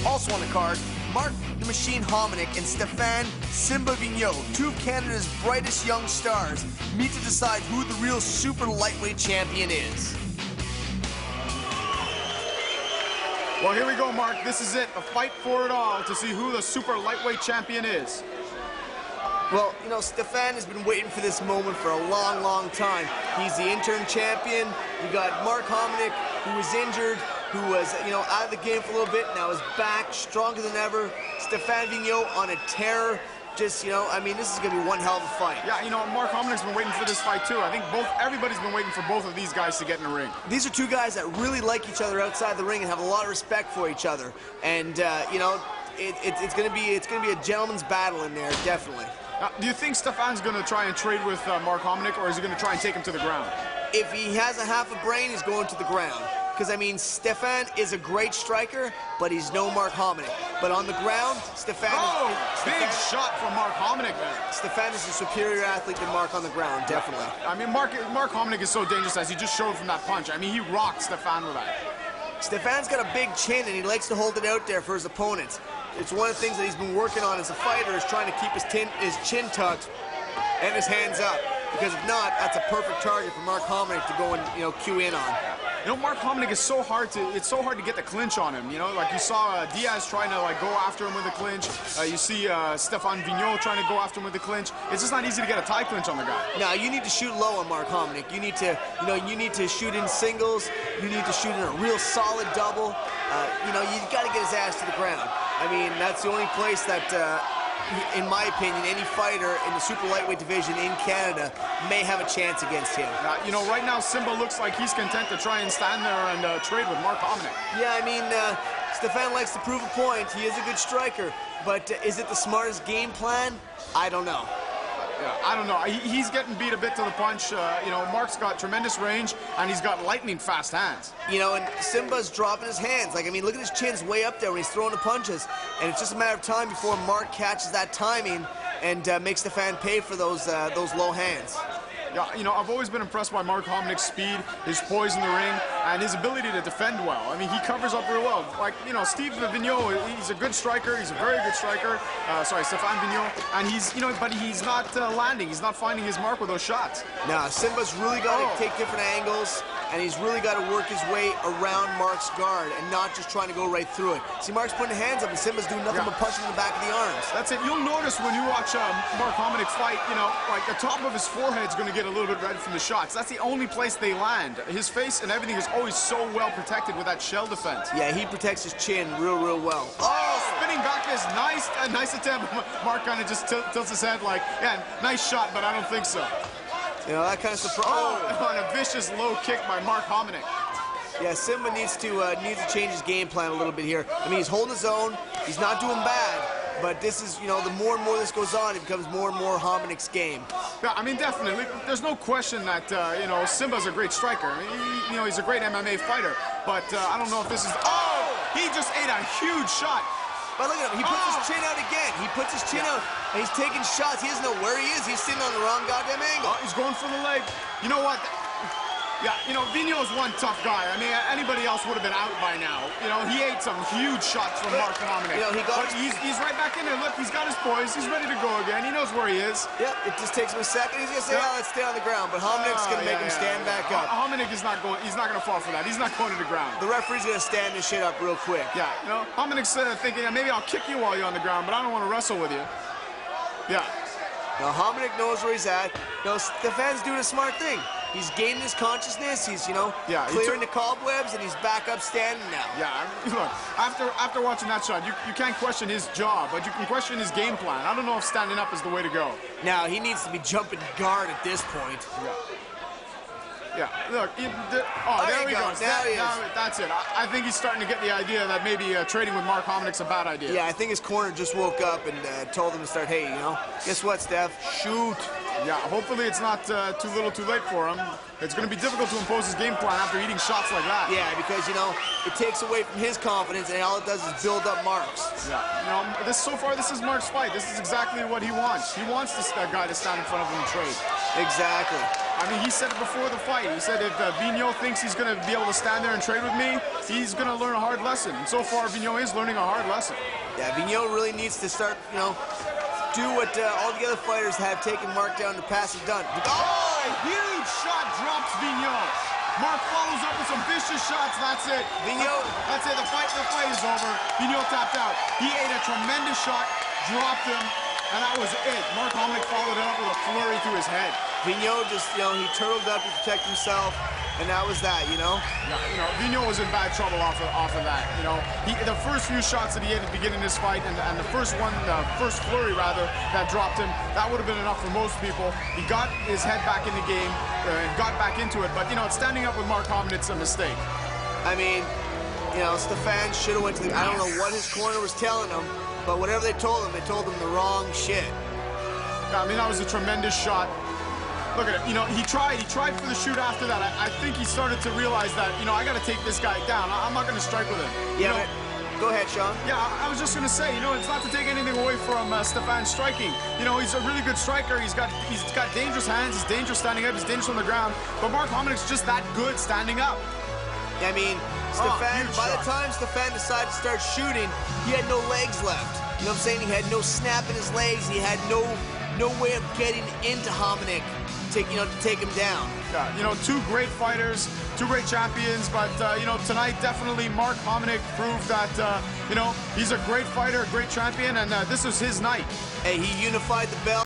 Also on the card, Mark the Machine Hominick and Stephane Vigneault, two of Canada's brightest young stars, meet to decide who the real super lightweight champion is. Well, here we go, Mark. This is it, the fight for it all to see who the super lightweight champion is. Well, you know, Stephane has been waiting for this moment for a long, long time. He's the interim champion. You got Mark Hominick, who was injured, who was, you know, out of the game for a little bit, now is back, stronger than ever. Stephane Vigneault on a tear. Just, you know, I mean, this is going to be one hell of a fight. Yeah, you know, Mark Hominick's been waiting for this fight, too. I think everybody's been waiting for both of these guys to get in the ring. These are two guys that really like each other outside the ring and have a lot of respect for each other. And, you know, it's going to be a gentleman's battle in there, definitely. Do you think Stephane's going to try and trade with Mark Hominick, or is he going to try and take him to the ground? If he has a half a brain, he's going to the ground. Because, I mean, Stephane is a great striker, but he's no Mark Hominick. But on the ground, Stephane big shot from Mark Hominick there. Stephane is a superior athlete than Mark on the ground, definitely. I mean, Mark Hominick is so dangerous, as he just showed from that punch. I mean, he rocked Stephane with that. Stephane's got a big chin, and he likes to hold it out there for his opponents. It's one of the things that he's been working on as a fighter, is trying to keep his chin tucked and his hands up. Because if not, that's a perfect target for Mark Hominick to go and, you know, cue in on. You know, Mark Hominick is so hard to, it's so hard to get the clinch on him, you know? Like, you saw Diaz trying to, like, go after him with a clinch. You see Stephane Vigneault trying to go after him with a clinch. It's just not easy to get a tie clinch on the guy. Now, you need to shoot low on Mark Hominick. You need to, you know, you need to shoot in singles. You need to shoot in a real solid double. You know, you got to get his ass to the ground. I mean, that's the only place that, in my opinion, any fighter in the super lightweight division in Canada may have a chance against him. You know, right now, Simba looks like he's content to try and stand there and trade with Mark Hominick. Yeah, I mean, Stephane likes to prove a point. He is a good striker, but is it the smartest game plan? I don't know. Yeah, I don't know. He's getting beat a bit to the punch. You know, Mark's got tremendous range, and he's got lightning fast hands. You know, and Simba's dropping his hands. Like, I mean, look at his chin's way up there when he's throwing the punches. And it's just a matter of time before Mark catches that timing and makes Stephane pay for those low hands. Yeah, you know, I've always been impressed by Mark Hominick's speed, his poise in the ring, and his ability to defend well. I mean, he covers up real well. Like, you know, Vigneault, he's a good striker. He's a very good striker. Stephane Vigneault. And he's, you know, but he's not landing. He's not finding his mark with those shots. Now, Simba's really got to take different angles, and he's really got to work his way around Mark's guard and not just trying to go right through it. See, Mark's putting the hands up, and Simba's doing nothing but punching in the back of the arms. That's it. You'll notice when you watch Mark Hominick fight, you know, like the top of his forehead's going to get a little bit red from the shots. That's the only place they land. His face and everything is always so well protected with that shell defense. Yeah, he protects his chin real, real well. Spinning back is nice. A nice attempt. Mark kind of just tilts his head like, yeah, nice shot, but I don't think so. You know, that kind of surprise. And a vicious low kick by Mark Hominick. Yeah, Simba needs to change his game plan a little bit here. I mean, he's holding his own. He's not doing bad. But this is, you know, the more and more this goes on, it becomes more and more Hominick's game. Yeah, I mean, definitely. There's no question that, you know, Simba's a great striker. You know, he's a great MMA fighter. But I don't know if this is... He just ate a huge shot. But look at him. He puts his chin out again. He puts his chin out, and he's taking shots. He doesn't know where he is. He's sitting on the wrong goddamn angle. He's going for the leg. You know what? Yeah, you know, Vigneault's one tough guy. I mean, anybody else would have been out by now. You know, he ate some huge shots from Mark Hominick. You know, he's right back in there. Look, he's got his poise. He's ready to go again. He knows where he is. Yep, it just takes him a second. He's going to say, let's stay on the ground. But Hominick's going to make him stand back up. Hominick is not going, he's not going to fall for that. He's not going to the ground. The referee's going to stand this shit up real quick. Yeah, you know, Hominick's thinking, maybe I'll kick you while you're on the ground, but I don't want to wrestle with you. Yeah. Now, Hominick knows where he's at. You know, Stephane's doing a smart thing. He's gaining his consciousness. He's, you know, clearing the cobwebs, and he's back up standing now. Yeah, I mean, look, after watching that shot, you can't question his job, but you can question his game plan. I don't know if standing up is the way to go. Now, he needs to be jumping guard at this point. Yeah, look, there we go. Now he is. That's it. I think he's starting to get the idea that maybe trading with Mark Hominick's a bad idea. Yeah, I think his corner just woke up and told him to start, hey, you know, guess what, Steph? Shoot. Yeah, hopefully it's not too little too late for him. It's going to be difficult to impose his game plan after eating shots like that. Yeah, because, you know, it takes away from his confidence, and all it does is build up Mark's. Yeah, you know, so far this is Mark's fight. This is exactly what he wants. He wants this guy to stand in front of him and trade. Exactly. I mean, he said it before the fight. He said if Vigneault thinks he's going to be able to stand there and trade with me, he's going to learn a hard lesson. And so far, Vigneault is learning a hard lesson. Yeah, Vigneault really needs to start, you know, do what all the other fighters have taken Mark down to pass and done. Oh, a huge shot drops Vigneault. Mark follows up with some vicious shots. That's it. Vigneault. That's it. The fight is over. Vigneault tapped out. He ate a tremendous shot, dropped him, and that was it. Mark Hominick followed it up with a flurry to his head. Vigneault just, you know, he turtled up to protect himself, and that was that, you know? Yeah, you know, Vigneault was in bad trouble off of that. You know, the first few shots that he had at the beginning of this fight, and the first flurry rather, that dropped him, that would have been enough for most people. He got his head back in the game and got back into it, but you know, standing up with Mark Hominick's a mistake. I mean, you know, Stephane should have went to the, I don't know what his corner was telling him, but whatever they told him the wrong shit. Yeah, I mean, that was a tremendous shot. Look at it, you know, he tried for the shoot after that. I think he started to realize that, you know, I got to take this guy down. I'm not going to strike with him. Yeah, you know, but go ahead, Sean. Yeah, I was just going to say, you know, it's not to take anything away from Stephane striking. You know, he's a really good striker. He's got dangerous hands. He's dangerous standing up. He's dangerous on the ground. But Mark Hominick's just that good standing up. I mean, Stephane, by the shot. time Stephane decided to start shooting, he had no legs left. You know what I'm saying? He had no snap in his legs. He had no way of getting into Hominick to take him down. Yeah, you know, two great fighters, two great champions, but you know, tonight definitely Mark Hominick proved that you know, he's a great fighter, a great champion, and this was his night. Hey, he unified the belt.